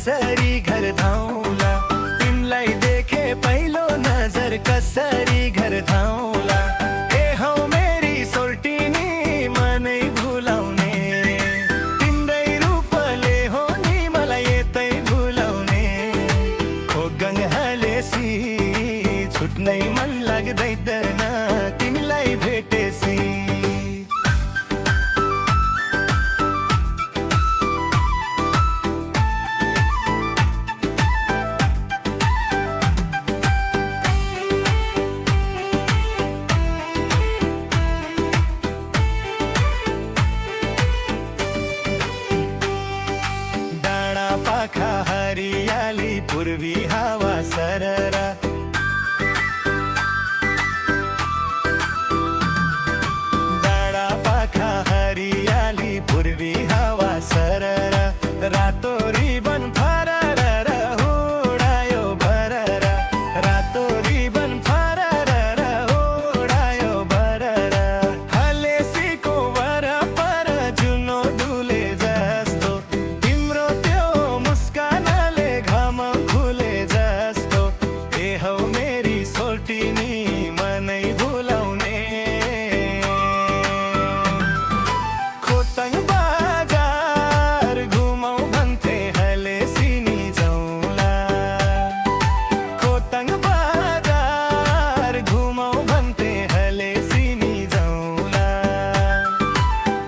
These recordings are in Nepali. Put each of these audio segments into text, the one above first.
कसरी घर धाउँला, तिमलाई देखे पहिलो नजर कसरी घर धाउँला। ए हौ मेरी सोल्टिनी मनै भुलाउने, तिम्रै रूपले हो नि मलाई यतै भुलाउने। खोगङ हालेसी छुट्नै मन लाग्दैन तिमीलाई भेटेसी। पाखा हरियाली पूर्वी हावा सररा, डाँडा पाखा हरियाली पूर्वी हावा सररा। रातो रिबन फरर उडायो भरर, रातो रिबन फरर उडायो भरर। हलेसीको वरपर जुनो डुले जस्तो, तिम्रो त्यो मुस्कानले घाम खुले जस्तो। ए हौ मेरी सोल्टिनी मनै भुलाउने, खोटाङ बजार घुमौ भन्थे हलेसिनी जाउँला। खोटाङ बजार घुमौ भन्थे हलेसिनी जाउँला।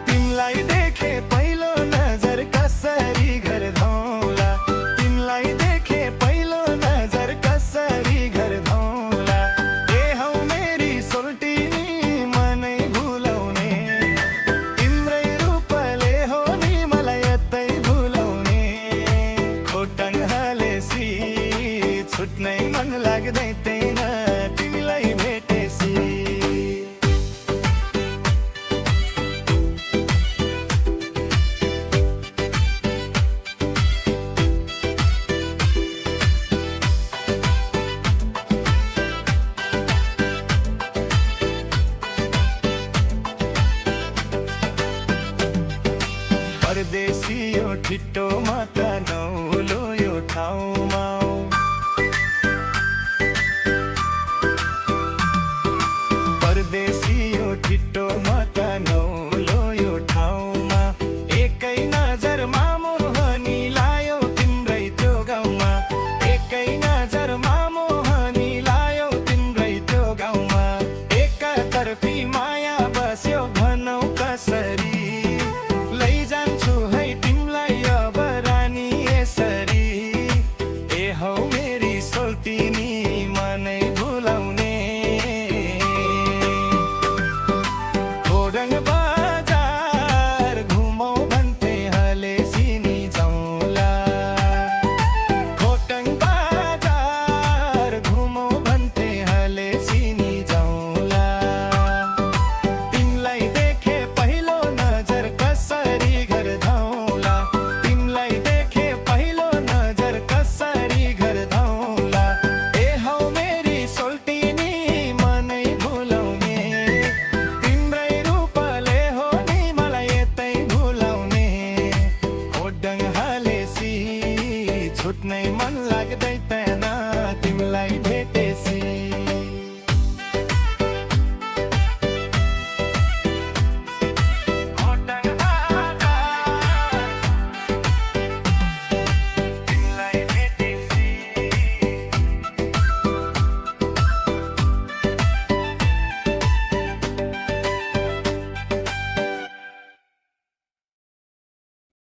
तिमलाई देखे पहिलो नजर कसरी घर धाउँला, तिमलाई देखे पहिलो नजर कसरी घर धाउँला। ए हौ मेरी सोल्टिनी मनै भुलाउने, तिम्रै रूपले हो नि मलाई यतै भुलाउने। खोटाङ हालेसी छुट्नै मन लाग्दैन तिमीलाई भेटेसी। परदेशी यो ठिटो माता नौलो यो ठाउँमा।